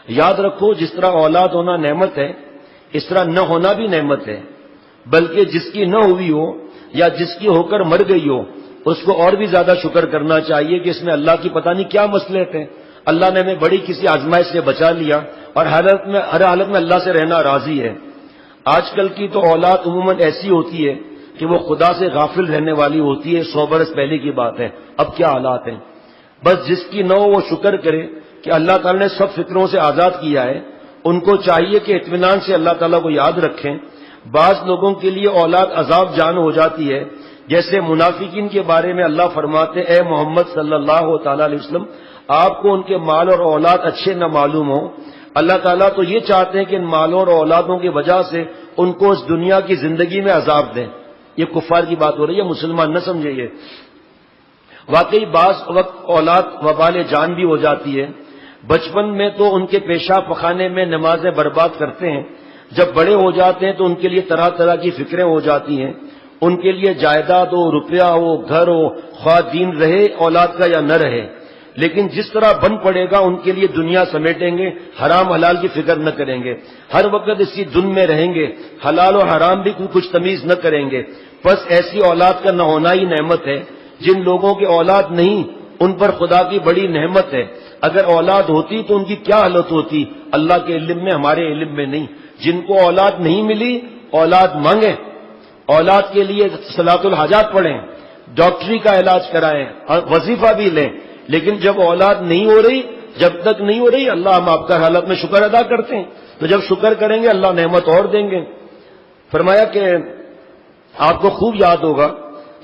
یاد رکھو جس طرح اولاد ہونا نعمت ہے اس طرح نہ ہونا بھی نعمت ہے، بلکہ جس کی نہ ہوئی ہو یا جس کی ہو کر مر گئی ہو اس کو اور بھی زیادہ شکر کرنا چاہیے کہ اس میں اللہ کی پتہ نہیں کیا مصلحت ہے، اللہ نے ہمیں بڑی کسی آزمائش سے بچا لیا اور ہر حالت میں اللہ سے رہنا راضی ہے۔ آج کل کی تو اولاد عموماً ایسی ہوتی ہے کہ وہ خدا سے غافل رہنے والی ہوتی ہے، 100 برس پہلے کی بات ہے، اب کیا حالات ہیں۔ بس جس کی نہ ہو وہ شکر کرے کہ اللہ تعالیٰ نے سب فکروں سے آزاد کیا ہے، ان کو چاہیے کہ اطمینان سے اللہ تعالیٰ کو یاد رکھیں۔ بعض لوگوں کے لیے اولاد عذاب جان ہو جاتی ہے، جیسے منافقین کے بارے میں اللہ فرماتے اے محمد صلی اللہ تعالیٰ علیہ وسلم آپ کو ان کے مال اور اولاد اچھے نہ معلوم ہو، اللہ تعالیٰ تو یہ چاہتے ہیں کہ ان مالوں اور اولادوں کی وجہ سے ان کو اس دنیا کی زندگی میں عذاب دیں۔ یہ کفار کی بات ہو رہی ہے، مسلمان نہ سمجھے۔ یہ واقعی بعض وقت اولاد وبال جان بھی ہو جاتی ہے۔ بچپن میں تو ان کے پیشاب پخانے میں نمازیں برباد کرتے ہیں، جب بڑے ہو جاتے ہیں تو ان کے لیے طرح طرح کی فکریں ہو جاتی ہیں، ان کے لیے جائیداد ہو، روپیہ ہو، گھر ہو، خواہ دین رہے اولاد کا یا نہ رہے، لیکن جس طرح بن پڑے گا ان کے لیے دنیا سمیٹیں گے، حرام حلال کی فکر نہ کریں گے، ہر وقت اسی دن میں رہیں گے، حلال و حرام بھی کچھ تمیز نہ کریں گے۔ بس ایسی اولاد کا نہ ہونا ہی نعمت ہے۔ جن لوگوں کی اولاد نہیں ان پر خدا کی بڑی نعمت ہے، اگر اولاد ہوتی تو ان کی کیا حالت ہوتی، اللہ کے علم میں، ہمارے علم میں نہیں۔ جن کو اولاد نہیں ملی اولاد مانگیں، اولاد کے لیے صلاۃ الحاجات پڑھیں، ڈاکٹری کا علاج کرائیں اور وظیفہ بھی لیں، لیکن جب اولاد نہیں ہو رہی، جب تک نہیں ہو رہی اللہ ہم آپ کا حالت میں شکر ادا کرتے ہیں، تو جب شکر کریں گے اللہ نعمت اور دیں گے۔ فرمایا کہ آپ کو خوب یاد ہوگا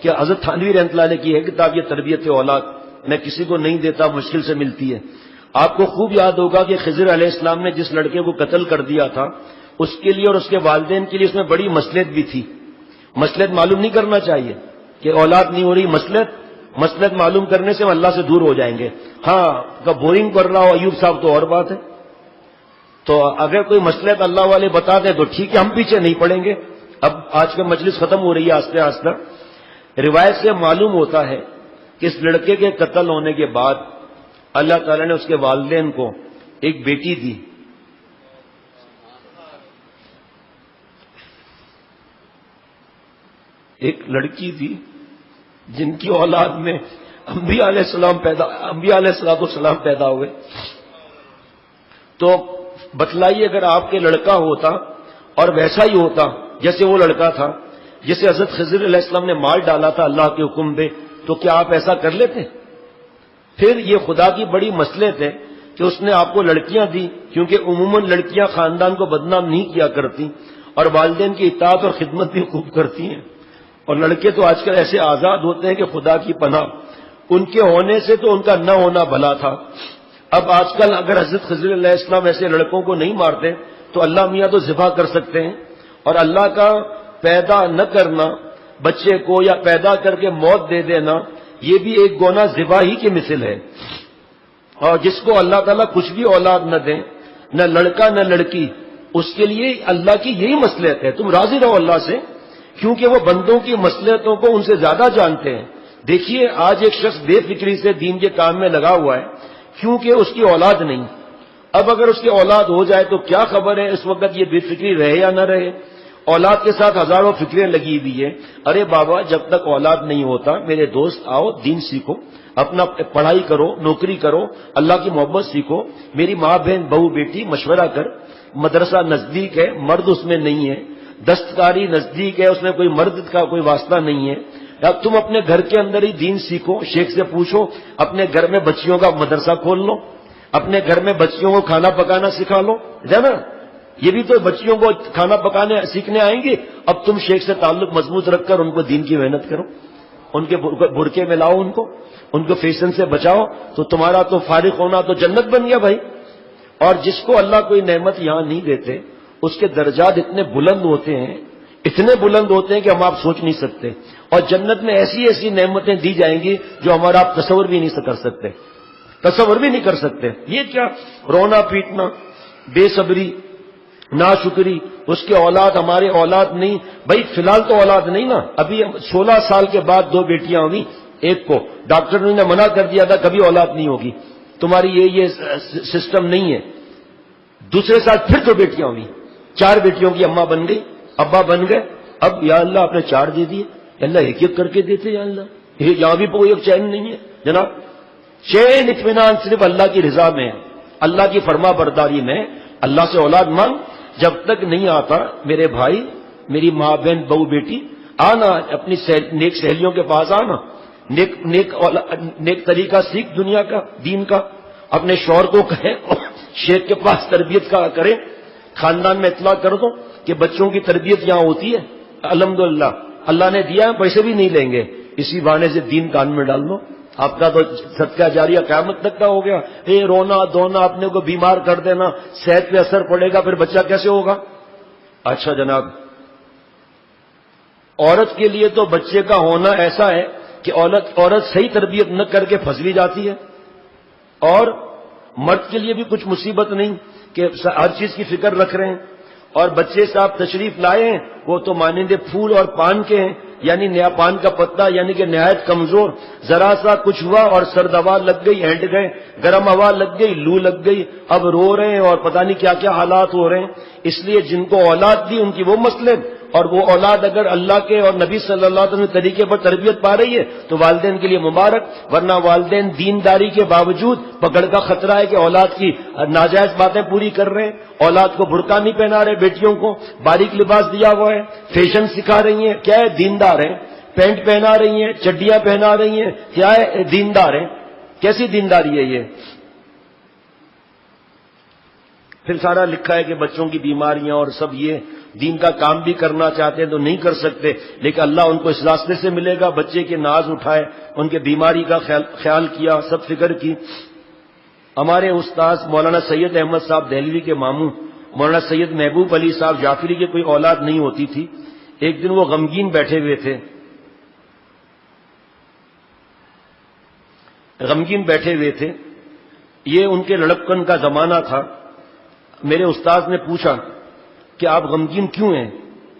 کہ حضرت تھانوی رحمۃ اللہ علیہ کی ہے کتاب یہ تربیت اولاد، میں کسی کو نہیں دیتا، مشکل سے ملتی ہے۔ آپ کو خوب یاد ہوگا کہ خضر علیہ السلام نے جس لڑکے کو قتل کر دیا تھا اس کے لیے اور اس کے والدین کے لیے اس میں بڑی مصلحت بھی تھی۔ مصلحت معلوم نہیں کرنا چاہیے کہ اولاد نہیں ہو رہی، مصلحت معلوم کرنے سے ہم اللہ سے دور ہو جائیں گے۔ ہاں بورنگ کر رہا ہو ایوب صاحب تو اور بات ہے، تو اگر کوئی مصلحت اللہ والے بتا دیں تو ٹھیک ہے، ہم پیچھے نہیں پڑیں گے۔ اب آج کا مجلس ختم ہو رہی ہے آہستہ آہستہ۔ روایت سے معلوم ہوتا ہے کہ اس لڑکے کے قتل ہونے کے بعد اللہ تعالیٰ نے اس کے والدین کو ایک بیٹی دی، ایک لڑکی دی جن کی اولاد میں انبیاء علیہ السلام پیدا ہوئے۔ تو بتلائیے اگر آپ کے لڑکا ہوتا اور ویسا ہی ہوتا جیسے وہ لڑکا تھا جسے حضرت خضر علیہ السلام نے مار ڈالا تھا اللہ کے حکم پہ، تو کیا آپ ایسا کر لیتے؟ پھر یہ خدا کی بڑی مصلحت ہے کہ اس نے آپ کو لڑکیاں دی، کیونکہ عموماً لڑکیاں خاندان کو بدنام نہیں کیا کرتی اور والدین کی اطاعت اور خدمت بھی خوب کرتی ہیں، اور لڑکے تو آج کل ایسے آزاد ہوتے ہیں کہ خدا کی پناہ، ان کے ہونے سے تو ان کا نہ ہونا بھلا تھا۔ اب آج کل اگر حضرت خضر علیہ السلام ایسے لڑکوں کو نہیں مارتے تو اللہ میاں تو ذبح کر سکتے ہیں، اور اللہ کا پیدا نہ کرنا بچے کو یا پیدا کر کے موت دے دینا یہ بھی ایک گونا ذبح ہی کی مثل ہے۔ اور جس کو اللہ تعالیٰ کچھ بھی اولاد نہ دیں، نہ لڑکا نہ لڑکی، اس کے لیے اللہ کی یہی مصلحت ہے، تم راضی رہو اللہ سے، کیونکہ وہ بندوں کی مصلحتوں کو ان سے زیادہ جانتے ہیں۔ دیکھیے آج ایک شخص بے فکری سے دین کے کام میں لگا ہوا ہے کیونکہ اس کی اولاد نہیں۔ اب اگر اس کی اولاد ہو جائے تو کیا خبر ہے اس وقت یہ بے فکری رہے یا نہ رہے۔ اولاد کے ساتھ ہزاروں فکریں لگی ہوئی ہے۔ ارے بابا جب تک اولاد نہیں ہوتا میرے دوست آؤ دین سیکھو، اپنا پڑھائی کرو، نوکری کرو، اللہ کی محبت سیکھو، میری ماں بہن بہو بیٹی مشورہ کر، مدرسہ نزدیک ہے مرد اس میں نہیں ہے، دستکاری نزدیک ہے اس میں کوئی مرد کا کوئی واسطہ نہیں ہے، اب تم اپنے گھر کے اندر ہی دین سیکھو، شیخ سے پوچھو، اپنے گھر میں بچیوں کا مدرسہ کھول لو، اپنے گھر میں بچیوں کو کھانا پکانا سکھا لو، ہے نا؟ یہ بھی تو بچیوں کو کھانا پکانے سیکھنے آئیں گے۔ اب تم شیخ سے تعلق مضبوط رکھ کر ان کو دین کی محنت کرو، ان کے برقعے میں لاؤ، ان کو فیشن سے بچاؤ، تو تمہارا تو فارغ ہونا تو جنت بن گیا بھائی۔ اور جس کو اللہ کوئی نعمت یہاں نہیں دیتے اس کے درجات اتنے بلند ہوتے ہیں کہ ہم آپ سوچ نہیں سکتے، اور جنت میں ایسی ایسی نعمتیں دی جائیں گی جو ہمارا آپ تصور بھی نہیں کر سکتے، تصور بھی نہیں کر سکتے۔ یہ کیا رونا پیٹنا، بے صبری، ناشکری، اس کی اولاد ہمارے اولاد نہیں، بھائی فی الحال تو اولاد نہیں نا، ابھی 16 سال کے بعد 2 بیٹیاں ہوگی، ایک کو ڈاکٹر نے منع کر دیا تھا کبھی اولاد نہیں ہوگی، تمہاری یہ سسٹم نہیں ہے، دوسرے سال پھر 2 بیٹیاں ہوئی، 4 بیٹیوں کی اماں بن گئی، ابا بن گئے. اب یا اللہ آپ نے 4 دے دیے، اللہ ایک ایک کر کے دیتے. یا اللہ یہاں بھی کوئی ایک چین نہیں ہے جناب. چین اطمینان صرف اللہ کی رضا میں ہے، اللہ کی فرما برداری میں. اللہ سے اولاد مانگ، جب تک نہیں آتا میرے بھائی، میری ماں بہن بہو بیٹی، آنا اپنی نیک سہیلیوں کے پاس، آنا نیک طریقہ سیکھ دنیا کا، دین کا. اپنے شوہر کو کہیں شیخ کے پاس تربیت کا کریں. خاندان میں اطلاع کر دو کہ بچوں کی تربیت یہاں ہوتی ہے. الحمدللہ اللہ نے دیا ہے، پیسے بھی نہیں لیں گے. اسی بہانے سے دین کان میں ڈال دو. آپ کا تو صدقہ جاریہ قیامت تک کا ہو گیا. رونا دھونا، اپنے کو بیمار کر دینا، صحت پہ اثر پڑے گا، پھر بچہ کیسے ہوگا؟ اچھا جناب، عورت کے لیے تو بچے کا ہونا ایسا ہے کہ عورت صحیح تربیت نہ کر کے پھنس بھی جاتی ہے. اور مرد کے لیے بھی کچھ مصیبت نہیں کہ ہر چیز کی فکر رکھ رہے ہیں. اور بچے صاحب تشریف لائے ہیں، وہ تو مانند پھول اور پان کے ہیں، یعنی نیا پان کا پتا، یعنی کہ نہایت کمزور. ذرا سا کچھ ہوا اور سرد ہوا لگ گئی، ہینڈ گئے، گرم ہوا لگ گئی، لو لگ گئی، اب رو رہے ہیں اور پتہ نہیں کیا کیا حالات ہو رہے ہیں. اس لیے جن کو اولاد دی ان کی وہ مسئلے، اور وہ اولاد اگر اللہ کے اور نبی صلی اللہ علیہ وسلم کے طریقے پر تربیت پا رہی ہے تو والدین کے لیے مبارک. ورنہ والدین دینداری کے باوجود پکڑ کا خطرہ ہے کہ اولاد کی ناجائز باتیں پوری کر رہے ہیں. اولاد کو برقع نہیں پہنا رہے، بیٹیوں کو باریک لباس دیا ہوا ہے، فیشن سکھا رہی ہیں. کیا ہے؟ دیندار ہیں. پینٹ پہنا رہی ہیں، چڈیاں پہنا رہی ہیں، کیا ہے؟ دیندار ہیں. کیسی دینداری ہے یہ؟ پھر سارا لکھا ہے کہ بچوں کی بیماریاں اور سب، یہ دین کا کام بھی کرنا چاہتے ہیں تو نہیں کر سکتے، لیکن اللہ ان کو اس راستے سے ملے گا. بچے کے ناز اٹھائے، ان کے بیماری کا خیال کیا، سب فکر کی. ہمارے استاذ مولانا سید احمد صاحب دہلوی کے ماموں مولانا سید محبوب علی صاحب جعفری کی کوئی اولاد نہیں ہوتی تھی. ایک دن وہ غمگین بیٹھے ہوئے تھے، یہ ان کے لڑکپن کا زمانہ تھا. میرے استاذ نے پوچھا کہ آپ غمگین کیوں ہیں؟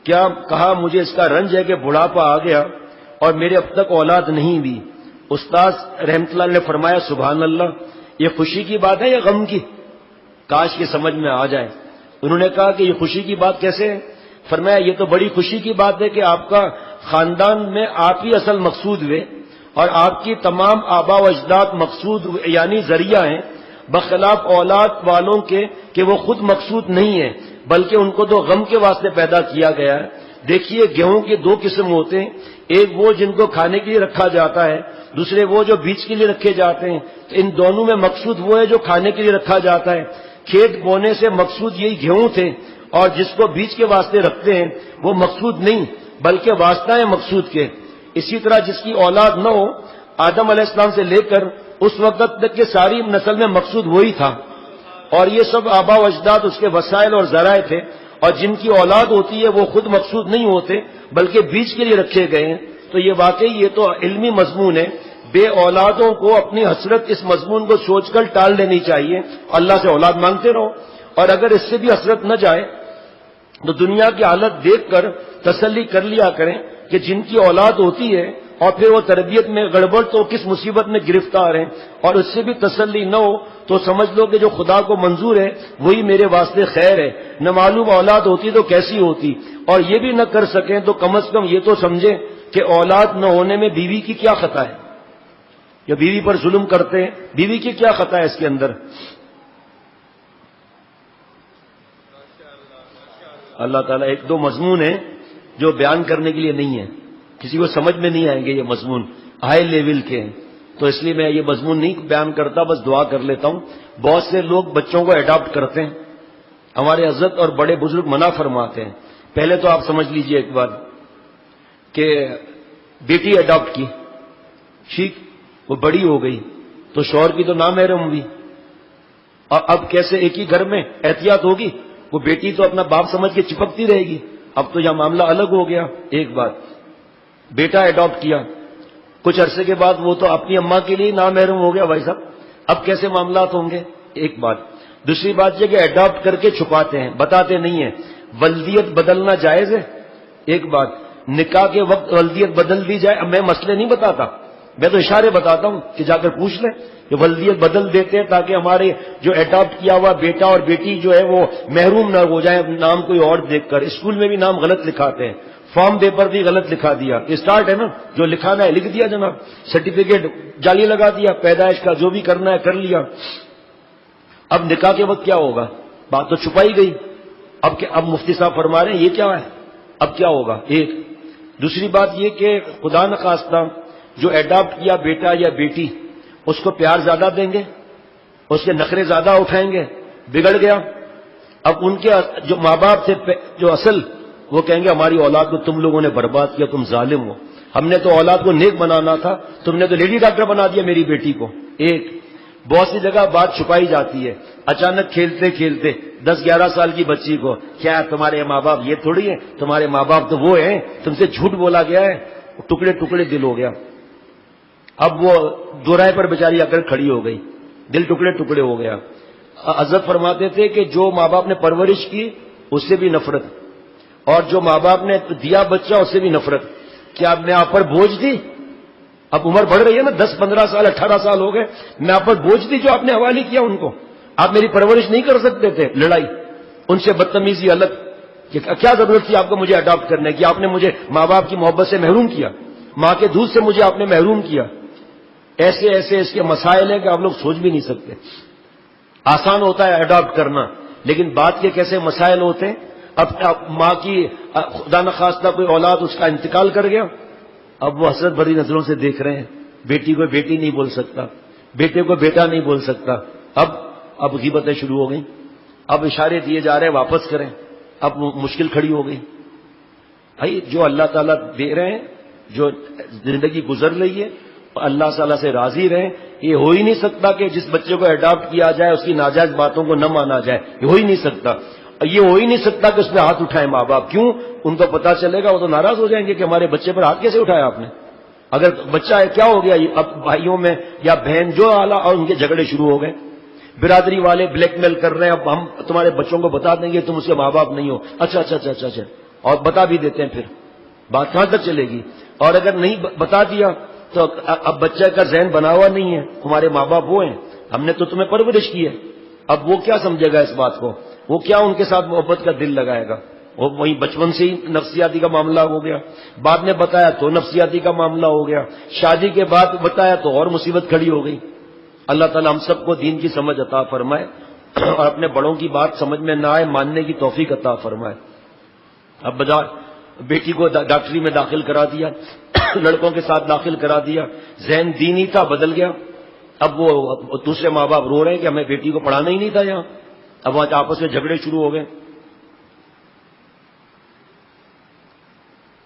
کیا؟ کہا مجھے اس کا رنج ہے کہ بڑھاپا آ گیا اور میرے اب تک اولاد نہیں ہوئی. استاذ رحمت اللہ نے فرمایا سبحان اللہ، یہ خوشی کی بات ہے یا غم کی؟ کاش یہ سمجھ میں آ جائے. انہوں نے کہا کہ یہ خوشی کی بات کیسے ہے؟ فرمایا یہ تو بڑی خوشی کی بات ہے کہ آپ کا خاندان میں آپ ہی اصل مقصود ہوئے اور آپ کی تمام آبا و اجداد مقصود یعنی ذریعہ ہیں، بخلاف اولاد والوں کے کہ وہ خود مقصود نہیں ہے بلکہ ان کو تو غم کے واسطے پیدا کیا گیا ہے. دیکھیے گیہوں کے 2 قسم ہوتے ہیں، ایک وہ جن کو کھانے کے لیے رکھا جاتا ہے، دوسرے وہ جو بیج کے لیے رکھے جاتے ہیں. تو ان دونوں میں مقصود وہ ہے جو کھانے کے لیے رکھا جاتا ہے. کھیت بونے سے مقصود یہی گیہوں تھے، اور جس کو بیج کے واسطے رکھتے ہیں وہ مقصود نہیں بلکہ واسطہ ہے مقصود کے. اسی طرح جس کی اولاد نہ ہو، آدم علیہ السلام سے لے کر اس وقت تک کہ ساری نسل میں مقصود وہی تھا، اور یہ سب آبا و اجداد اس کے وسائل اور ذرائع تھے. اور جن کی اولاد ہوتی ہے وہ خود مقصود نہیں ہوتے بلکہ بیج کے لیے رکھے گئے ہیں. تو یہ واقعی یہ تو علمی مضمون ہے. بے اولادوں کو اپنی حسرت اس مضمون کو سوچ کر ٹال دینی چاہیے، اللہ سے اولاد مانگتے رہو. اور اگر اس سے بھی حسرت نہ جائے تو دنیا کی حالت دیکھ کر تسلی کر لیا کریں کہ جن کی اولاد ہوتی ہے اور پھر وہ تربیت میں گڑبڑ تو کس مصیبت میں گرفتار ہیں، اور اس سے بھی تسلی نہ ہو تو سمجھ لو کہ جو خدا کو منظور ہے وہی میرے واسطے خیر ہے. نہ معلوم اولاد ہوتی تو کیسی ہوتی، اور یہ بھی نہ کر سکیں تو کم از کم یہ تو سمجھیں کہ اولاد نہ ہونے میں بیوی کی کیا خطا ہے، یا بیوی پر ظلم کرتے ہیں، بیوی کی کیا خطا ہے اس کے اندر. اللہ تعالیٰ 1-2 مضمون ہیں جو بیان کرنے کے لیے نہیں ہے، کسی کو سمجھ میں نہیں آئیں گے، یہ مضمون ہائی لیول کے ہیں، تو اس لیے میں یہ مضمون نہیں بیان کرتا، بس دعا کر لیتا ہوں. بہت سے لوگ بچوں کو اڈاپٹ کرتے ہیں، ہمارے حضرت اور بڑے بزرگ منع فرماتے ہیں. پہلے تو آپ سمجھ لیجئے ایک بات کہ بیٹی اڈاپٹ کی، ٹھیک، وہ بڑی ہو گئی تو شوہر کی تو نامحرم ہوئی، اور اب کیسے ایک ہی گھر میں احتیاط ہوگی؟ وہ بیٹی تو اپنا باپ سمجھ کے چپکتی رہے گی. اب تو یہاں معاملہ الگ ہو گیا. ایک بات، بیٹا اڈاپٹ کیا، کچھ عرصے کے بعد وہ تو اپنی اماں کے لیے نامحرم ہو گیا بھائی صاحب، اب کیسے معاملات ہوں گے؟ ایک بات. دوسری بات یہ کہ اڈاپٹ کر کے چھپاتے ہیں، بتاتے نہیں ہیں. ولدیت بدلنا جائز ہے؟ ایک بات، نکاح کے وقت ولدیت بدل دی جائے. اب میں مسئلے نہیں بتاتا، میں تو اشارے بتاتا ہوں کہ جا کر پوچھ لیں کہ ولدیت بدل دیتے ہیں تاکہ ہمارے جو اڈاپٹ کیا ہوا بیٹا اور بیٹی جو ہے وہ محروم نہ ہو جائیں نام کوئی اور دیکھ کر. اسکول میں بھی نام غلط لکھاتے ہیں, فارم پیپر بھی غلط لکھا دیا. اسٹارٹ ہے نا, جو لکھانا ہے لکھ دیا جناب, سرٹیفکیٹ جعلی لگا دیا, پیدائش کا جو بھی کرنا ہے کر لیا. اب نکاح کے وقت کیا ہوگا؟ بات تو چھپائی گئی. اب مفتی صاحب فرما رہے ہیں یہ کیا ہے, اب کیا ہوگا؟ ایک دوسری بات یہ کہ خدا نخواستہ جو اڈاپٹ کیا بیٹا یا بیٹی اس کو پیار زیادہ دیں گے, اس کے نخرے زیادہ اٹھائیں گے, بگڑ گیا. اب ان کے جو ماں باپ تھے جو اصل, وہ کہیں گے ہماری اولاد کو تم لوگوں نے برباد کیا, تم ظالم ہو, ہم نے تو اولاد کو نیک بنانا تھا, تم نے تو لیڈی ڈاکٹر بنا دیا میری بیٹی کو. ایک بہت سی جگہ بات چھپائی جاتی ہے, اچانک کھیلتے کھیلتے 10-11 سال کی بچی کو, کیا تمہارے ماں باپ یہ تھوڑی ہے, تمہارے ماں باپ تو وہ ہیں, تم سے جھوٹ بولا گیا ہے, ٹکڑے ٹکڑے دل ہو گیا. اب وہ دوراہے پر بیچاری آ کر کھڑی ہو گئی, دل ٹکڑے ٹکڑے ہو گیا. حضرت فرماتے تھے کہ جو ماں باپ نے پرورش کی اس سے بھی نفرت, اور جو ماں باپ نے دیا بچہ اس سے بھی نفرت. کیا میں آپ پر بوجھ دی؟ اب عمر بڑھ رہی ہے نا, 10-15 سال 18 سال ہو گئے, میں آپ پر بوجھ دی جو آپ نے حوالے کیا ان کو؟ آپ میری پرورش نہیں کر سکتے تھے؟ لڑائی, ان سے بدتمیزی الگ, کہ کیا ضرورت تھی آپ کو مجھے اڈاپٹ کرنے کی؟ آپ نے مجھے ماں باپ کی محبت سے محروم کیا, ماں کے دودھ سے مجھے آپ نے محروم کیا. ایسے ایسے اس کے مسائل ہیں کہ آپ لوگ سوچ بھی نہیں سکتے. آسان ہوتا ہے اڈاپٹ کرنا, لیکن بات کے کیسے مسائل ہوتے ہیں. اب ماں کی خدا نخواستہ کوئی اولاد اس کا انتقال کر گیا, اب وہ حسرت بھری نظروں سے دیکھ رہے ہیں, بیٹی کو بیٹی نہیں بول سکتا, بیٹے کو بیٹا نہیں بول سکتا. اب غیبتیں شروع ہو گئیں, اب اشارے دیے جا رہے ہیں واپس کریں. اب مشکل کھڑی ہو گئی. بھائی جو اللہ تعالیٰ دے رہے ہیں, جو زندگی گزر رہی ہے, اللہ تعالیٰ سے راضی رہیں. یہ ہو ہی نہیں سکتا کہ جس بچے کو اڈاپٹ کیا جائے اس کی ناجائز باتوں کو نہ مانا جائے, یہ ہو ہی نہیں سکتا. یہ ہو ہی نہیں سکتا کہ اس پہ ہاتھ اٹھائے ماں باپ. کیوں؟ ان کو پتا چلے گا, وہ تو ناراض ہو جائیں گے کہ ہمارے بچے پر ہاتھ کیسے اٹھایا آپ نے. اگر بچہ ہے کیا ہو گیا, اب بھائیوں میں یا بہن جو اعلیٰ, اور ان کے جھگڑے شروع ہو گئے. برادری والے بلیک میل کر رہے ہیں, اب ہم تمہارے بچوں کو بتا دیں گے تم اس کے ماں باپ نہیں ہو. اچھا اچھا اچھا اچھا اچھا, اور بتا بھی دیتے ہیں. پھر بات کہاں تک چلے گی؟ اور اگر نہیں بتا دیا تو اب بچہ کا ذہن بنا ہوا نہیں ہے, تمہارے ماں باپ وہ ہیں, ہم نے تو تمہیں پرورش کی ہے. اب وہ کیا سمجھے گا اس بات کو, وہ کیا ان کے ساتھ محبت کا دل لگائے گا؟ وہ وہیں بچپن سے ہی نفسیاتی کا معاملہ ہو گیا, بعد میں بتایا تو نفسیاتی کا معاملہ ہو گیا, شادی کے بعد بتایا تو اور مصیبت کھڑی ہو گئی. اللہ تعالیٰ ہم سب کو دین کی سمجھ عطا فرمائے, اور اپنے بڑوں کی بات سمجھ میں نہ آئے ماننے کی توفیق عطا فرمائے. اب بازار بیٹی کو ڈاکٹری میں داخل کرا دیا, لڑکوں کے ساتھ داخل کرا دیا, ذہن دینی تھا بدل گیا. اب وہ دوسرے ماں باپ رو رہے ہیں کہ ہمیں بیٹی کو پڑھانا ہی نہیں تھا یہاں. اب وہاں آپس میں جھگڑے شروع ہو گئے.